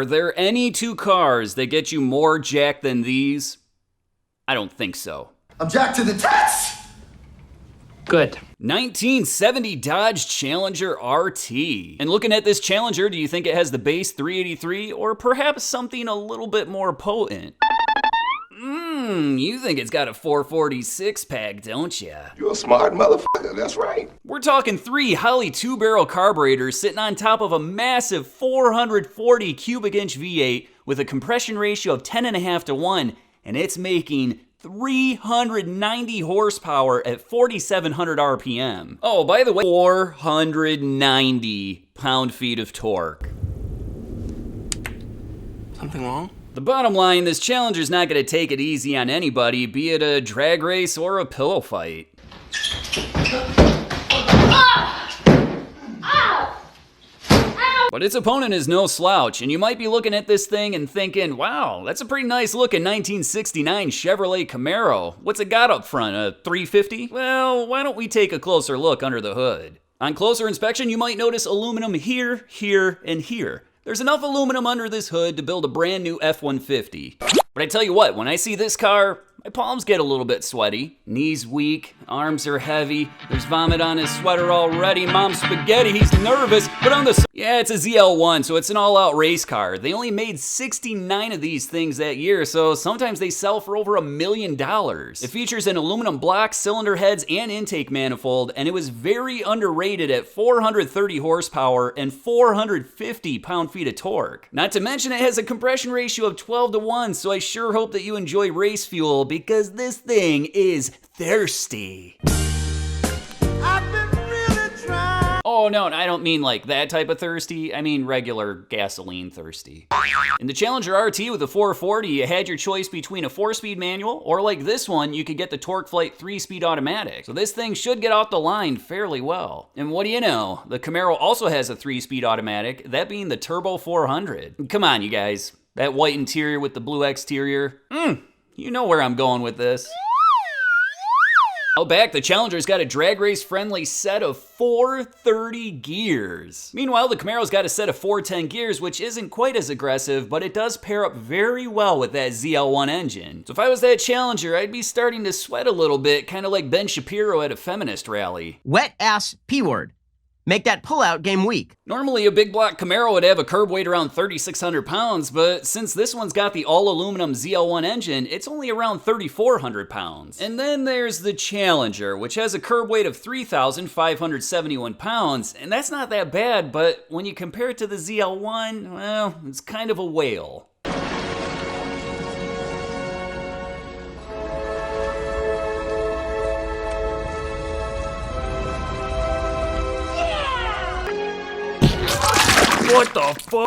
Are there any two cars that get you more jacked than these? I don't think so. I'm jacked to the tits! Good. 1970 Dodge Challenger RT. And looking at this Challenger, do you think it has the base 383 or perhaps something a little bit more potent? You think it's got a 446 pack, don't ya? You a smart motherfucker, that's right. We're talking 3 Holley 2-barrel carburetors sitting on top of a massive 440 cubic inch V8 with a compression ratio of 10.5 to 1, and it's making 390 horsepower at 4,700 RPM. Oh, by the way, 490 pound-feet of torque. Something wrong? The bottom line, this Challenger's not going to take it easy on anybody, be it a drag race or a pillow fight. But its opponent is no slouch, and you might be looking at this thing and thinking, wow, that's a pretty nice looking 1969 Chevrolet Camaro. What's it got up front, a 350? Well, why don't we take a closer look under the hood? On closer inspection, you might notice aluminum here, here, and here. There's enough aluminum under this hood to build a brand new F-150. But I tell you what, when I see this car, my palms get a little bit sweaty. Knees weak, arms are heavy, there's vomit on his sweater already, mom's spaghetti, he's nervous, but on the... Yeah, it's a ZL1, so it's an all-out race car. They only made 69 of these things that year, so sometimes they sell for over $1 million. It features an aluminum block, cylinder heads, and intake manifold, and it was very underrated at 430 horsepower and 450 pound-feet of torque. Not to mention it has a compression ratio of 12 to 1, so I sure hope that you enjoy race fuel because this thing is thirsty. Oh no, I don't mean like that type of thirsty, I mean regular gasoline thirsty. In the Challenger RT with the 440, you had your choice between a 4-speed manual, or like this one, you could get the TorqueFlite 3-speed automatic. So this thing should get off the line fairly well. And what do you know, the Camaro also has a 3-speed automatic, that being the Turbo 400. Come on you guys, that white interior with the blue exterior, you know where I'm going with this. Out back, the Challenger's got a drag race friendly set of 430 gears. Meanwhile, the Camaro's got a set of 410 gears, which isn't quite as aggressive, but it does pair up very well with that ZL1 engine. So if I was that Challenger, I'd be starting to sweat a little bit, kind of like Ben Shapiro at a feminist rally. Wet ass P-word. Make that pullout game weak. Normally, a big block Camaro would have a curb weight around 3,600 pounds, but since this one's got the all-aluminum ZL1 engine, it's only around 3,400 pounds. And then there's the Challenger, which has a curb weight of 3,571 pounds, and that's not that bad, but when you compare it to the ZL1, well, it's kind of a whale. What the fuck?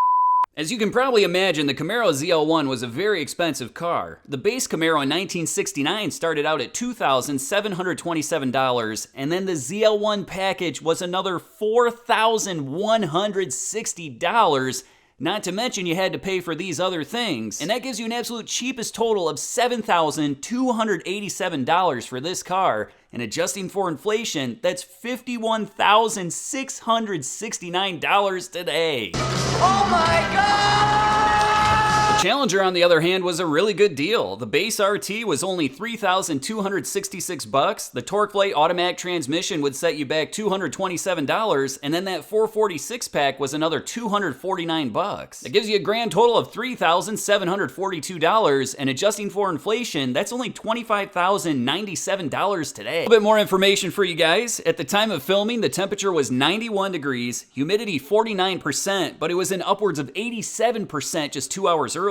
As you can probably imagine, the Camaro ZL1 was a very expensive car. The base Camaro in 1969 started out at $2,727, and then the ZL1 package was another $4,160, not to mention you had to pay for these other things. And that gives you an absolute cheapest total of $7,287 for this car, and adjusting for inflation, that's $51,669 today. Oh my God! The Challenger, on the other hand, was a really good deal. The base RT was only $3,266. The TorqueFlite automatic transmission would set you back $227, and then that 446 pack was another $249. It gives you a grand total of $3,742, and adjusting for inflation, that's only $25,097 today. A little bit more information for you guys. At the time of filming, the temperature was 91 degrees, humidity 49%, but it was in upwards of 87% just 2 hours earlier.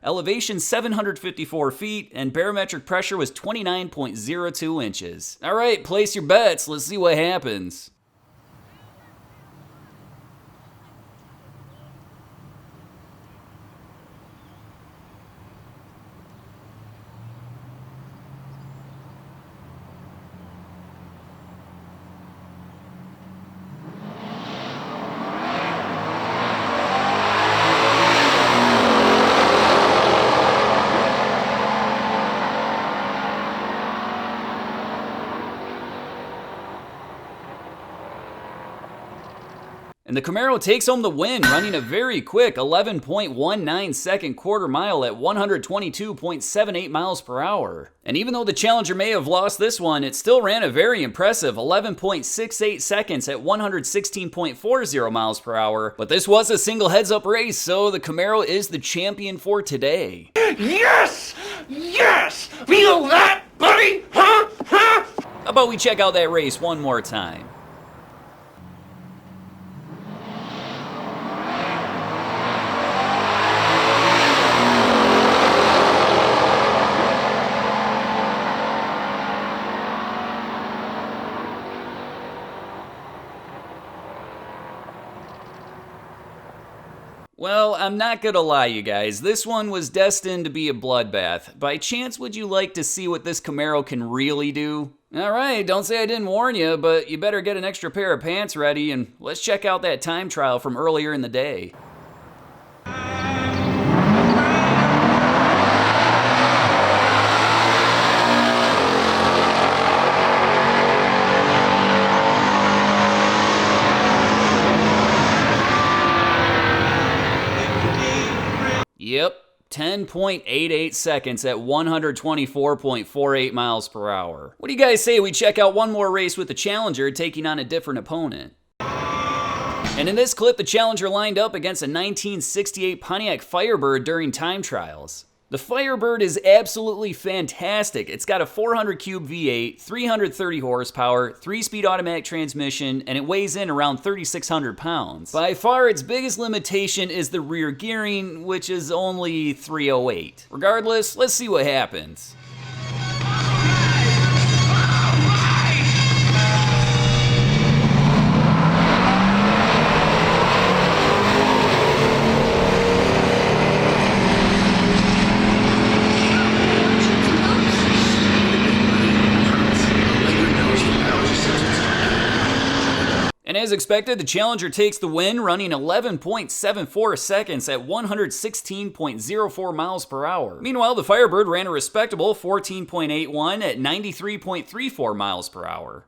Elevation 754 feet, and barometric pressure was 29.02 inches. All right, place your bets. Let's see what happens. And the Camaro takes home the win, running a very quick 11.19 second quarter mile at 122.78 miles per hour. And even though the Challenger may have lost this one, it still ran a very impressive 11.68 seconds at 116.40 miles per hour. But this was a single heads-up race, so the Camaro is the champion for today. Yes! Yes! Feel that, buddy? Huh? Huh? How about we check out that race one more time? Well, I'm not gonna lie, you guys. This one was destined to be a bloodbath. By chance, would you like to see what this Camaro can really do? Alright, don't say I didn't warn you, but you better get an extra pair of pants ready and let's check out that time trial from earlier in the day. Yep, 10.88 seconds at 124.48 miles per hour. What do you guys say we check out one more race with the Challenger taking on a different opponent? And in this clip, the Challenger lined up against a 1968 Pontiac Firebird during time trials. The Firebird is absolutely fantastic. It's got a 400 cube V8, 330 horsepower, 3-speed automatic transmission, and it weighs in around 3,600 pounds. By far, its biggest limitation is the rear gearing, which is only 308. Regardless, let's see what happens. And as expected, the Challenger takes the win, running 11.74 seconds at 116.04 miles per hour. Meanwhile, the Firebird ran a respectable 14.81 at 93.34 miles per hour.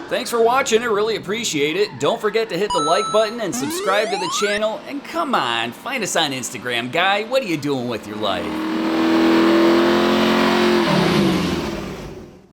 Thanks for watching, I really appreciate it. Don't forget to hit the like button and subscribe to the channel. And come on, find us on Instagram, guy. What are you doing with your life?